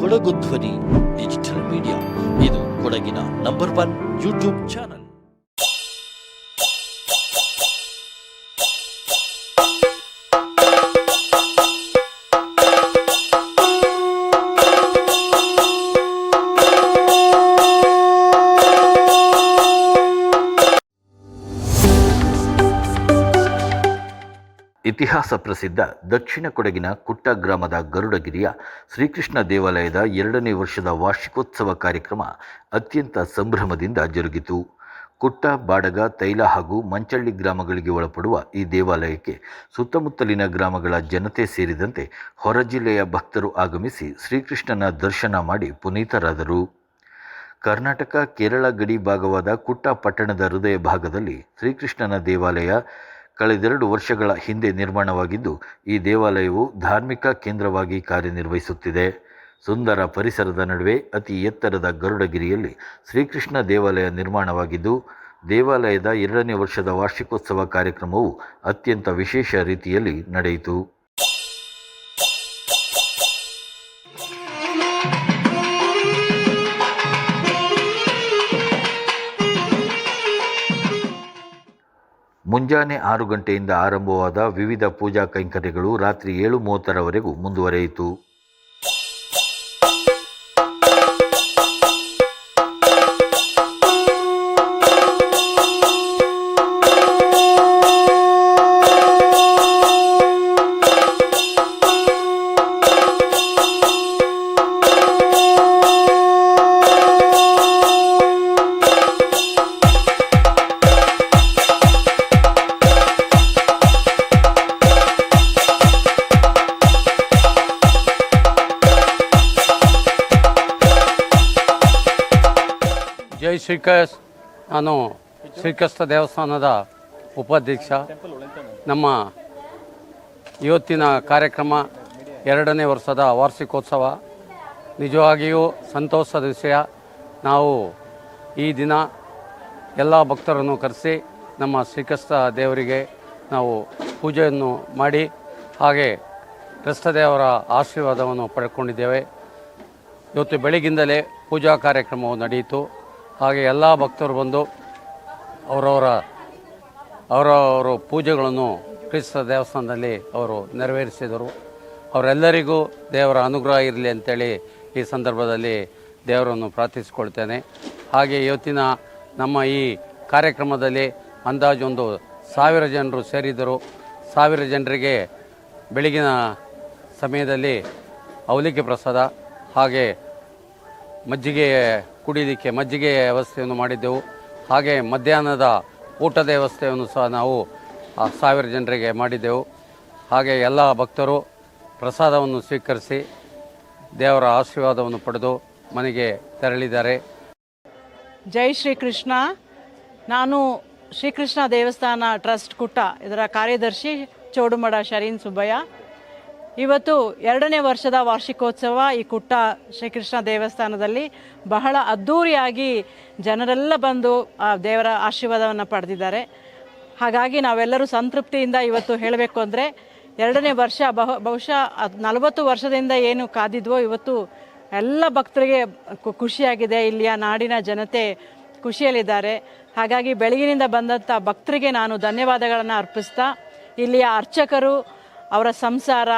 ಕೊಡಗು ಧ್ವನಿ digital media. ಇದು ಕೊಡಗಿನ ನಂಬರ್ 1 ಯೂಟ್ಯೂಬ್ ಚಾನಲ್. ಇತಿಹಾಸ ಪ್ರಸಿದ್ಧ ದಕ್ಷಿಣ ಕೊಡಗಿನ ಕುಟ್ಟ ಗ್ರಾಮದ ಗರುಡಗಿರಿಯ ಶ್ರೀಕೃಷ್ಣ ದೇವಾಲಯದ 2ನೇ ವರ್ಷದ ವಾರ್ಷಿಕೋತ್ಸವ ಕಾರ್ಯಕ್ರಮ ಅತ್ಯಂತ ಸಂಭ್ರಮದಿಂದ ಜರುಗಿತು. ಕುಟ್ಟ, ಬಾಡಗ, ತೈಲ ಹಾಗೂ ಮಂಚಳ್ಳಿ ಗ್ರಾಮಗಳಿಗೆ ಒಳಪಡುವ ಈ ದೇವಾಲಯಕ್ಕೆ ಸುತ್ತಮುತ್ತಲಿನ ಗ್ರಾಮಗಳ ಜನತೆ ಸೇರಿದಂತೆ ಹೊರ ಜಿಲ್ಲೆಯ ಭಕ್ತರು ಆಗಮಿಸಿ ಶ್ರೀಕೃಷ್ಣನ ದರ್ಶನ ಮಾಡಿ ಪುನೀತರಾದರು. ಕರ್ನಾಟಕ ಕೇರಳ ಗಡಿ ಭಾಗವಾದ ಕುಟ್ಟ ಪಟ್ಟಣದ ಹೃದಯ ಭಾಗದಲ್ಲಿ ಶ್ರೀಕೃಷ್ಣನ ದೇವಾಲಯ ಕಳೆದೆರಡು ವರ್ಷಗಳ ಹಿಂದೆ ನಿರ್ಮಾಣವಾಗಿದ್ದು, ಈ ದೇವಾಲಯವು ಧಾರ್ಮಿಕ ಕೇಂದ್ರವಾಗಿ ಕಾರ್ಯನಿರ್ವಹಿಸುತ್ತಿದೆ. ಸುಂದರ ಪರಿಸರದ ನಡುವೆ ಅತಿ ಎತ್ತರದ ಗರುಡಗಿರಿಯಲ್ಲಿ ಶ್ರೀಕೃಷ್ಣ ದೇವಾಲಯ ನಿರ್ಮಾಣವಾಗಿದ್ದು, ದೇವಾಲಯದ 2ನೇ ವರ್ಷದ ವಾರ್ಷಿಕೋತ್ಸವ ಕಾರ್ಯಕ್ರಮವು ಅತ್ಯಂತ ವಿಶೇಷ ರೀತಿಯಲ್ಲಿ ನಡೆಯಿತು. ಮುಂಜಾನೆ 6 ಗಂಟೆಯಿಂದ ಆರಂಭವಾದ ವಿವಿಧ ಪೂಜಾ ಕೈಂಕರ್ಯಗಳು ರಾತ್ರಿ 7:30ರವರೆಗೂ ಮುಂದುವರೆಯಿತು. ಜೈ ಶ್ರೀಕೃಷ್ಣ. ನಾನು ಶ್ರೀಕೃಷ್ಣ ದೇವಸ್ಥಾನದ ಉಪಾಧ್ಯಕ್ಷ. ನಮ್ಮ ಇವತ್ತಿನ ಕಾರ್ಯಕ್ರಮ 2ನೇ ವರ್ಷದ ವಾರ್ಷಿಕೋತ್ಸವ. ನಿಜವಾಗಿಯೂ ಸಂತೋಷದ ವಿಷಯ. ನಾವು ಈ ದಿನ ಎಲ್ಲ ಭಕ್ತರನ್ನು ಕರೆಸಿ ನಮ್ಮ ಶ್ರೀಕೃಷ್ಣ ದೇವರಿಗೆ ನಾವು ಪೂಜೆಯನ್ನು ಮಾಡಿ ಹಾಗೆ ಕೃಷ್ಣದೇವರ ಆಶೀರ್ವಾದವನ್ನು ಪಡ್ಕೊಂಡಿದ್ದೇವೆ. ಇವತ್ತು ಬೆಳಗಿಂದಲೇ ಪೂಜಾ ಕಾರ್ಯಕ್ರಮವು ನಡೆಯಿತು. ಹಾಗೆ ಎಲ್ಲ ಭಕ್ತರು ಬಂದು ಅವರವರ ಪೂಜೆಗಳನ್ನು ಕ್ರಿಸ್ತ ದೇವಸ್ಥಾನದಲ್ಲಿ ಅವರು ನೆರವೇರಿಸಿದರು. ಅವರೆಲ್ಲರಿಗೂ ದೇವರ ಅನುಗ್ರಹ ಇರಲಿ ಅಂತೇಳಿ ಈ ಸಂದರ್ಭದಲ್ಲಿ ದೇವರನ್ನು ಪ್ರಾರ್ಥಿಸಿಕೊಳ್ತೇನೆ. ಹಾಗೆ ಇವತ್ತಿನ ನಮ್ಮ ಈ ಕಾರ್ಯಕ್ರಮದಲ್ಲಿ ಅಂದಾಜು 1,000 ಜನರು ಸೇರಿದರು. 1,000 ಜನರಿಗೆ ಬೆಳಗಿನ ಸಮಯದಲ್ಲಿ ಅವಲಿಕೆ ಪ್ರಸಾದ ಹಾಗೆ ಮಜ್ಜಿಗೆ ಕುಡಿಯಲಿಕ್ಕೆ ಮಜ್ಜಿಗೆ ವ್ಯವಸ್ಥೆಯನ್ನು ಮಾಡಿದ್ದೆವು. ಹಾಗೆ ಮಧ್ಯಾಹ್ನದ ಊಟದ ವ್ಯವಸ್ಥೆಯನ್ನು ಸಹ ನಾವು 1,000 ಜನರಿಗೆ ಮಾಡಿದ್ದೆವು. ಹಾಗೆ ಎಲ್ಲ ಭಕ್ತರು ಪ್ರಸಾದವನ್ನು ಸ್ವೀಕರಿಸಿ ದೇವರ ಆಶೀರ್ವಾದವನ್ನು ಪಡೆದು ಮನೆಗೆ ತೆರಳಿದ್ದಾರೆ. ಜೈ ಶ್ರೀಕೃಷ್ಣ. ನಾನು ಶ್ರೀಕೃಷ್ಣ ದೇವಸ್ಥಾನ ಟ್ರಸ್ಟ್ ಕುಟ್ಟ ಇದರ ಕಾರ್ಯದರ್ಶಿ ಚೌಡುಮಡ ಶರೀನ್ ಸುಬ್ಬಯ್ಯ. ಇವತ್ತು 2ನೇ ವರ್ಷದ ವಾರ್ಷಿಕೋತ್ಸವ ಈ ಕುಟ್ಟ ಶ್ರೀಕೃಷ್ಣ ದೇವಸ್ಥಾನದಲ್ಲಿ ಬಹಳ ಅದ್ಧೂರಿಯಾಗಿ ಜನರೆಲ್ಲ ಬಂದು ದೇವರ ಆಶೀರ್ವಾದವನ್ನು ಪಡೆದಿದ್ದಾರೆ. ಹಾಗಾಗಿ ನಾವೆಲ್ಲರೂ ಸಂತೃಪ್ತಿಯಿಂದ ಇವತ್ತು ಹೇಳಬೇಕು ಅಂದರೆ 2ನೇ ವರ್ಷ ಬಹುಶಃ 40 ವರ್ಷದಿಂದ ಏನು ಕಾದಿದ್ವೋ ಇವತ್ತು ಎಲ್ಲ ಭಕ್ತರಿಗೆ ಖುಷಿಯಾಗಿದೆ. ಇಲ್ಲಿಯ ನಾಡಿನ ಜನತೆ ಖುಷಿಯಲ್ಲಿದ್ದಾರೆ. ಹಾಗಾಗಿ ಬೆಳಗಿನಿಂದ ಬಂದಂಥ ಭಕ್ತರಿಗೆ ನಾನು ಧನ್ಯವಾದಗಳನ್ನು ಅರ್ಪಿಸ್ತಾ ಇಲ್ಲಿಯ ಅರ್ಚಕರು, ಅವರ ಸಂಸಾರ,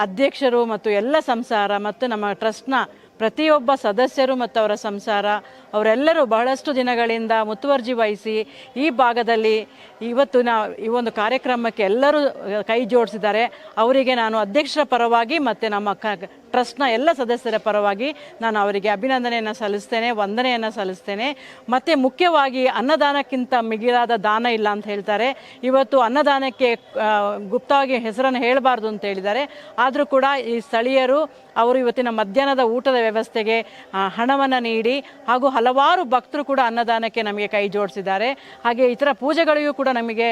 ಅಧ್ಯಕ್ಷರು ಮತ್ತು ಎಲ್ಲ ಸಂಸಾರ ಮತ್ತು ನಮ್ಮ ಟ್ರಸ್ಟ್ನ ಪ್ರತಿಯೊಬ್ಬ ಸದಸ್ಯರು ಮತ್ತು ಅವರ ಸಂಸಾರ ಅವರೆಲ್ಲರೂ ಬಹಳಷ್ಟು ದಿನಗಳಿಂದ ಮುತುವರ್ಜಿ ವಹಿಸಿ ಈ ಭಾಗದಲ್ಲಿ ಇವತ್ತಿನ ಈ ಒಂದು ಕಾರ್ಯಕ್ರಮಕ್ಕೆ ಎಲ್ಲರೂ ಕೈ ಜೋಡಿಸಿದ್ದಾರೆ. ಅವರಿಗೆ ನಾನು ಅಧ್ಯಕ್ಷರ ಪರವಾಗಿ ಮತ್ತು ನಮ್ಮ ಟ್ರಸ್ಟ್ನ ಎಲ್ಲ ಸದಸ್ಯರ ಪರವಾಗಿ ನಾನು ಅವರಿಗೆ ಅಭಿನಂದನೆಯನ್ನು ಸಲ್ಲಿಸ್ತೇನೆ, ವಂದನೆಯನ್ನು ಸಲ್ಲಿಸ್ತೇನೆ. ಮತ್ತು ಮುಖ್ಯವಾಗಿ ಅನ್ನದಾನಕ್ಕಿಂತ ಮಿಗಿಲಾದ ದಾನ ಇಲ್ಲ ಅಂತ ಹೇಳ್ತಾರೆ. ಇವತ್ತು ಅನ್ನದಾನಕ್ಕೆ ಗುಪ್ತವಾಗಿ ಹೆಸರನ್ನು ಹೇಳಬಾರ್ದು ಅಂತ ಹೇಳಿದ್ದಾರೆ. ಆದರೂ ಕೂಡ ಈ ಸ್ಥಳೀಯರು ಅವರು ಇವತ್ತಿನ ಮಧ್ಯಾಹ್ನದ ಊಟದ ವ್ಯವಸ್ಥೆಗೆ ಹಣವನ್ನು ನೀಡಿ ಹಾಗೂ ಹಲವಾರು ಭಕ್ತರು ಕೂಡ ಅನ್ನದಾನಕ್ಕೆ ನಮಗೆ ಕೈ ಜೋಡಿಸಿದ್ದಾರೆ. ಹಾಗೆ ಇತರ ಪೂಜೆಗಳಿಗೂ ಕೂಡ ನಮಗೆ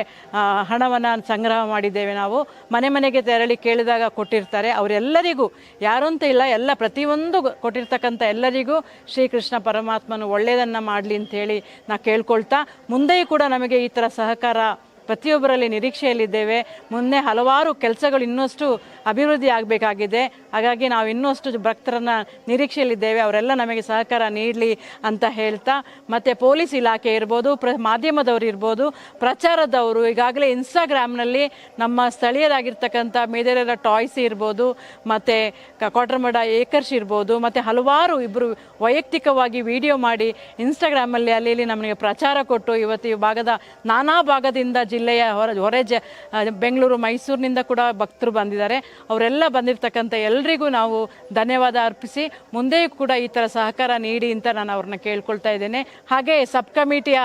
ಹಣವನ್ನು ಸಂಗ್ರಹ ಮಾಡಿದ್ದೇವೆ. ನಾವು ಮನೆ ಮನೆಗೆ ತೆರಳಿ ಕೇಳಿದಾಗ ಕೊಟ್ಟಿರ್ತಾರೆ. ಅವರೆಲ್ಲರಿಗೂ ಯಾರು ಅಂತ ಇಲ್ಲ, ಎಲ್ಲ ಪ್ರತಿಯೊಂದು ಕೊಟ್ಟಿರ್ತಕ್ಕಂಥ ಎಲ್ಲರಿಗೂ ಶ್ರೀಕೃಷ್ಣ ಪರಮಾತ್ಮನು ಒಳ್ಳೆಯದನ್ನು ಮಾಡಲಿ ಅಂಥೇಳಿ ನಾ ಕೇಳ್ಕೊಳ್ತಾ ಮುಂದೆಯೂ ಕೂಡ ನಮಗೆ ಈ ಥರ ಸಹಕಾರ ಪ್ರತಿಯೊಬ್ಬರಲ್ಲಿ ನಿರೀಕ್ಷೆಯಲ್ಲಿದ್ದೇವೆ. ಮುಂದೆ ಹಲವಾರು ಕೆಲಸಗಳು ಇನ್ನಷ್ಟು ಅಭಿವೃದ್ಧಿ ಆಗಬೇಕಾಗಿದೆ. ಹಾಗಾಗಿ ನಾವು ಇನ್ನಷ್ಟು ಭಕ್ತರನ್ನ ನಿರೀಕ್ಷೆಯಲ್ಲಿದ್ದೇವೆ. ಅವರೆಲ್ಲ ನಮಗೆ ಸಹಕಾರ ನೀಡಲಿ ಅಂತ ಹೇಳ್ತಾ, ಮತ್ತು ಪೊಲೀಸ್ ಇಲಾಖೆ ಇರ್ಬೋದು, ಮಾಧ್ಯಮದವರು ಇರ್ಬೋದು, ಪ್ರಚಾರದವರು, ಈಗಾಗಲೇ ಇನ್ಸ್ಟಾಗ್ರಾಮ್ನಲ್ಲಿ ನಮ್ಮ ಸ್ಥಳೀಯರಾಗಿರ್ತಕ್ಕಂಥ ಮೇದೆರೆರ ಟಾಯ್ಸ್ ಇರ್ಬೋದು, ಮತ್ತು ಕೋಟರಮಡ ಏಕರ್ಶ್ ಇರ್ಬೋದು, ಮತ್ತು ಹಲವಾರು ಇಬ್ಬರು ವೈಯಕ್ತಿಕವಾಗಿ ವಿಡಿಯೋ ಮಾಡಿ ಇನ್ಸ್ಟಾಗ್ರಾಮಲ್ಲಿ ಅಲ್ಲಿ ನಮಗೆ ಪ್ರಚಾರ ಕೊಟ್ಟು ಇವತ್ತು ಈ ಭಾಗದ ನಾನಾ ಭಾಗದಿಂದ ಜಿಲ್ಲೆಯ ಹೊರ ಬೆಂಗಳೂರು, ಮೈಸೂರಿನಿಂದ ಕೂಡ ಭಕ್ತರು ಬಂದಿದ್ದಾರೆ. ಅವರೆಲ್ಲ ಬಂದಿರತಕ್ಕಂಥ ಎಲ್ರಿಗೂ ನಾವು ಧನ್ಯವಾದ ಅರ್ಪಿಸಿ ಮುಂದೆಯೂ ಕೂಡ ಈ ಥರ ಸಹಕಾರ ನೀಡಿ ಅಂತ ನಾನು ಅವ್ರನ್ನ ಕೇಳ್ಕೊಳ್ತಾ ಇದ್ದೇನೆ. ಹಾಗೆ ಸಬ್ ಕಮಿಟಿಯ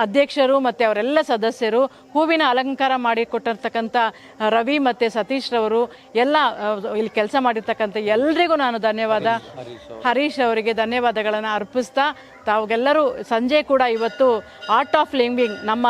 ಅಧ್ಯಕ್ಷರು ಮತ್ತು ಅವರೆಲ್ಲ ಸದಸ್ಯರು, ಹೂವಿನ ಅಲಂಕಾರ ಮಾಡಿ ಕೊಟ್ಟಿರ್ತಕ್ಕಂಥ ರವಿ ಮತ್ತು ಸತೀಶ್ ರವರು, ಎಲ್ಲ ಇಲ್ಲಿ ಕೆಲಸ ಮಾಡಿರ್ತಕ್ಕಂಥ ಎಲ್ರಿಗೂ ನಾನು ಧನ್ಯವಾದ, ಹರೀಶ್ ಅವರಿಗೆ ಧನ್ಯವಾದಗಳನ್ನು ಅರ್ಪಿಸ್ತಾ, ತಾವುಗೆಲ್ಲರೂ ಸಂಜೆ ಕೂಡ ಇವತ್ತು ಆರ್ಟ್ ಆಫ್ ಲಿವಿಂಗ್ ನಮ್ಮ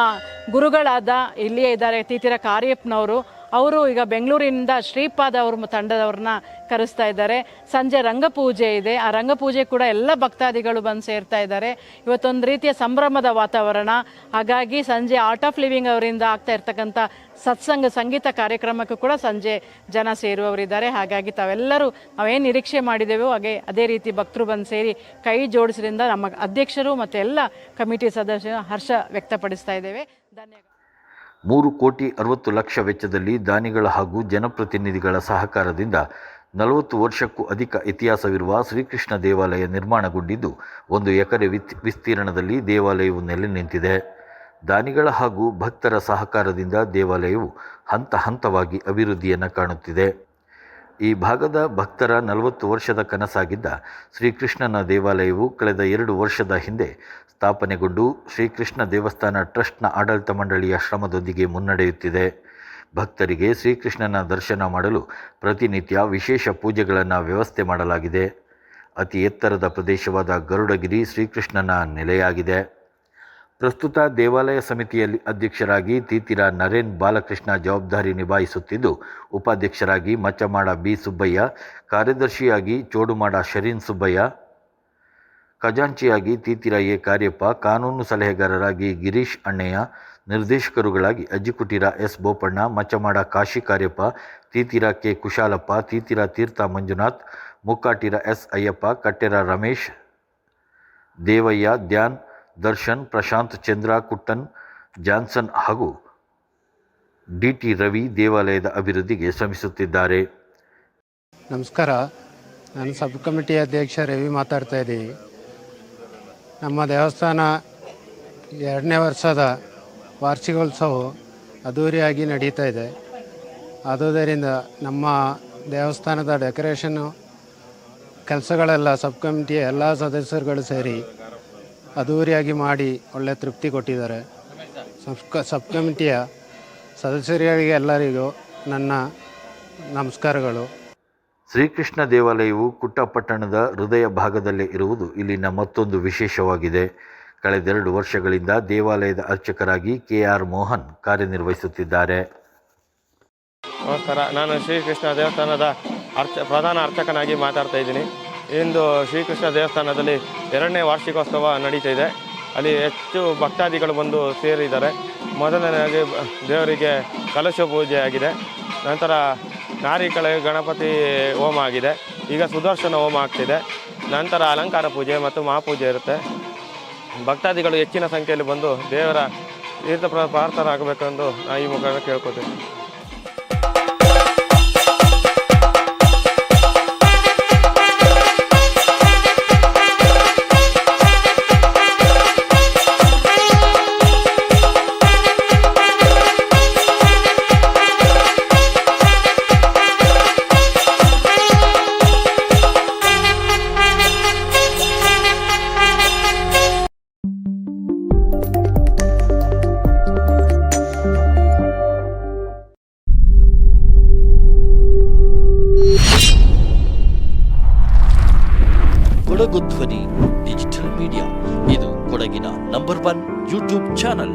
ಗುರುಗಳಾದ ಇಲ್ಲಿಯೇ ಇದ್ದಾರೆ ತೀತಿರ ಕಾರ್ಯಪ್ಪನವರು, ಅವರು ಈಗ ಬೆಂಗಳೂರಿನಿಂದ ಶ್ರೀಪಾದ ಅವರು ತಂಡದವ್ರನ್ನ ಕರೆಸ್ತಾ ಇದ್ದಾರೆ. ಸಂಜೆ ರಂಗಪೂಜೆ ಇದೆ, ಆ ರಂಗಪೂಜೆ ಕೂಡ ಎಲ್ಲ ಭಕ್ತಾದಿಗಳು ಬಂದು ಸೇರ್ತಾ ಇದ್ದಾರೆ. ಇವತ್ತೊಂದು ರೀತಿಯ ಸಂಭ್ರಮದ ವಾತಾವರಣ. ಹಾಗಾಗಿ ಸಂಜೆ ಆರ್ಟ್ ಆಫ್ ಲಿವಿಂಗ್ ಅವರಿಂದ ಆಗ್ತಾ ಇರ್ತಕ್ಕಂಥ ಸತ್ಸಂಗ ಸಂಗೀತ ಕಾರ್ಯಕ್ರಮಕ್ಕೂ ಕೂಡ ಸಂಜೆ ಜನ ಸೇರುವವರಿದ್ದಾರೆ. ಹಾಗಾಗಿ ತಾವೆಲ್ಲರೂ ನಾವೇನು ನಿರೀಕ್ಷೆ ಮಾಡಿದ್ದೇವೋ ಅದೇ ರೀತಿ ಭಕ್ತರು ಬಂದು ಸೇರಿ ಕೈ ಜೋಡಿಸಿದ್ರಿಂದ ನಮ್ಮ ಅಧ್ಯಕ್ಷರು ಮತ್ತು ಎಲ್ಲ ಕಮಿಟಿ ಸದಸ್ಯರು ಹರ್ಷ ವ್ಯಕ್ತಪಡಿಸ್ತಾ ಇದ್ದೇವೆ. ಧನ್ಯವಾದ. 3,60,00,000 ವೆಚ್ಚದಲ್ಲಿ ದಾನಿಗಳ ಹಾಗೂ ಜನಪ್ರತಿನಿಧಿಗಳ ಸಹಕಾರದಿಂದ 40 ವರ್ಷಕ್ಕೂ ಅಧಿಕ ಇತಿಹಾಸವಿರುವ ಶ್ರೀಕೃಷ್ಣ ದೇವಾಲಯ ನಿರ್ಮಾಣಗೊಂಡಿದ್ದು 1 ಎಕರೆ ವಿಸ್ತೀರ್ಣದಲ್ಲಿ ದೇವಾಲಯವು ನೆಲೆ ನಿಂತಿದೆ. ದಾನಿಗಳ ಹಾಗೂ ಭಕ್ತರ ಸಹಕಾರದಿಂದ ದೇವಾಲಯವು ಹಂತ ಹಂತವಾಗಿ ಅಭಿವೃದ್ಧಿಯನ್ನು ಕಾಣುತ್ತಿದೆ. ಈ ಭಾಗದ ಭಕ್ತರ 40 ವರ್ಷದ ಕನಸಾಗಿದ್ದ ಶ್ರೀಕೃಷ್ಣನ ದೇವಾಲಯವು ಕಳೆದ 2 ವರ್ಷದ ಹಿಂದೆ ಸ್ಥಾಪನೆಗೊಂಡು ಶ್ರೀಕೃಷ್ಣ ದೇವಸ್ಥಾನ ಟ್ರಸ್ಟ್ನ ಆಡಳಿತ ಮಂಡಳಿಯ ಶ್ರಮದೊಂದಿಗೆ ಮುನ್ನಡೆಯುತ್ತಿದೆ. ಭಕ್ತರಿಗೆ ಶ್ರೀಕೃಷ್ಣನ ದರ್ಶನ ಮಾಡಲು ಪ್ರತಿನಿತ್ಯ ವಿಶೇಷ ಪೂಜೆಗಳನ್ನು ವ್ಯವಸ್ಥೆ ಮಾಡಲಾಗಿದೆ. ಅತಿ ಎತ್ತರದ ಪ್ರದೇಶವಾದ ಗರುಡಗಿರಿ ಶ್ರೀಕೃಷ್ಣನ ನೆಲೆಯಾಗಿದೆ. ಪ್ರಸ್ತುತ ದೇವಾಲಯ ಸಮಿತಿಯಲ್ಲಿ ಅಧ್ಯಕ್ಷರಾಗಿ ತೀತಿರ ನರೇನ್ ಬಾಲಕೃಷ್ಣ ಜವಾಬ್ದಾರಿ ನಿಭಾಯಿಸುತ್ತಿದ್ದು, ಉಪಾಧ್ಯಕ್ಷರಾಗಿ ಮಚ್ಚಮಾಡ ಬಿ ಸುಬ್ಬಯ್ಯ, ಕಾರ್ಯದರ್ಶಿಯಾಗಿ ಚೋಡುಮಾಡ ಶರೀನ್ ಸುಬ್ಬಯ್ಯ, ಖಜಾಂಚಿಯಾಗಿ ತೀತಿರ ಎ ಕಾರ್ಯಪ್ಪ, ಕಾನೂನು ಸಲಹೆಗಾರರಾಗಿ ಗಿರೀಶ್ ಅಣ್ಣಯ್ಯ, ನಿರ್ದೇಶಕರುಗಳಾಗಿ ಅಜ್ಜಿಕುಟೀರ ಎಸ್ ಬೋಪಣ್ಣ, ಮಚ್ಚಮಾಡ ಕಾಶಿ ಕಾರ್ಯಪ್ಪ, ತೀತಿರ ಕೆ ಕುಶಾಲಪ್ಪ, ತೀತಿರ ತೀರ್ಥ ಮಂಜುನಾಥ್, ಮುಕ್ಕಾಟಿರ ಎಸ್ ಅಯ್ಯಪ್ಪ, ಕಟ್ಟೆರ ರಮೇಶ್, ದೇವಯ್ಯ, ಧ್ಯಾನ್, ದರ್ಶನ್, ಪ್ರಶಾಂತ್, ಚಂದ್ರ, ಕುಟ್ಟನ್, ಜಾನ್ಸನ್ ಹಾಗೂ ಡಿ.ಟಿ. ರವಿ ದೇವಾಲಯದ ಅಭಿವೃದ್ಧಿಗೆ ಶ್ರಮಿಸುತ್ತಿದ್ದಾರೆ. ನಮಸ್ಕಾರ, ನಾನು ಸಬ್ ಕಮಿಟಿ ಅಧ್ಯಕ್ಷ ರವಿ ಮಾತಾಡ್ತಾ ಇದ್ದೀನಿ. ನಮ್ಮ ದೇವಸ್ಥಾನ 2ನೇ ವರ್ಷದ ವಾರ್ಷಿಕೋತ್ಸವ ಅದ್ಧೂರಿಯಾಗಿ ನಡೀತಾ ಇದೆ. ಆದುದರಿಂದ ನಮ್ಮ ದೇವಸ್ಥಾನದ ಡೆಕೋರೇಷನ್ನು ಕೆಲಸಗಳೆಲ್ಲ ಸಬ್ ಕಮಿಟಿಯ ಎಲ್ಲ ಸದಸ್ಯರುಗಳು ಸೇರಿ ಅದ್ಧೂರಿಯಾಗಿ ಮಾಡಿ ಒಳ್ಳೆ ತೃಪ್ತಿ ಕೊಟ್ಟಿದ್ದಾರೆ. ಸಬ್ ಕಮಿಟಿಯ ಸದಸ್ಯರಿಗೆ ಎಲ್ಲರಿಗೂ ನನ್ನ ನಮಸ್ಕಾರಗಳು. ಶ್ರೀಕೃಷ್ಣ ದೇವಾಲಯವು ಕುಟ್ಟಪಟ್ಟಣದ ಹೃದಯ ಭಾಗದಲ್ಲೇ ಇರುವುದು ಇಲ್ಲಿನ ಮತ್ತೊಂದು ವಿಶೇಷವಾಗಿದೆ. ಕಳೆದ 2 ವರ್ಷಗಳಿಂದ ದೇವಾಲಯದ ಅರ್ಚಕರಾಗಿ ಕೆ.ಆರ್. ಮೋಹನ್ ಕಾರ್ಯನಿರ್ವಹಿಸುತ್ತಿದ್ದಾರೆ. ನಮಸ್ಕಾರ, ನಾನು ಶ್ರೀಕೃಷ್ಣ ದೇವಸ್ಥಾನದ ಪ್ರಧಾನ ಅರ್ಚಕನಾಗಿ ಮಾತಾಡ್ತಾ ಇದ್ದೀನಿ. ಇಂದು ಶ್ರೀಕೃಷ್ಣ ದೇವಸ್ಥಾನದಲ್ಲಿ 2ನೇ ವಾರ್ಷಿಕೋತ್ಸವ ನಡೀತಾ ಇದೆ. ಅಲ್ಲಿ ಹೆಚ್ಚು ಭಕ್ತಾದಿಗಳು ಬಂದು ಸೇರಿದ್ದಾರೆ. ಮೊದಲನೇದಾಗಿ ದೇವರಿಗೆ ಕಲಶ ಪೂಜೆ ಆಗಿದೆ. ನಂತರ ನಾರಿಕಳೆ ಗಣಪತಿ ಹೋಮ ಆಗಿದೆ. ಈಗ ಸುದರ್ಶನ ಹೋಮ ಆಗ್ತಿದೆ. ನಂತರ ಅಲಂಕಾರ ಪೂಜೆ ಮತ್ತು ಮಹಾಪೂಜೆ ಇರುತ್ತೆ. ಭಕ್ತಾದಿಗಳು ಹೆಚ್ಚಿನ ಸಂಖ್ಯೆಯಲ್ಲಿ ಬಂದು ದೇವರ ತೀರ್ಥ ಪ್ರಾರ್ಥನಾಗಬೇಕೆಂದು ನಾನು ಈ ಮುಖಾಂತರ ಕೇಳ್ಕೊತೀನಿ. ಕೊಡಗು ಧ್ವನಿ ಡಿಜಿಟಲ್ ಮೀಡಿಯಾ, ಇದು ಕೊಡಗಿನ ನಂಬರ್ 1 ಯೂಟ್ಯೂಬ್ ಚಾನಲ್.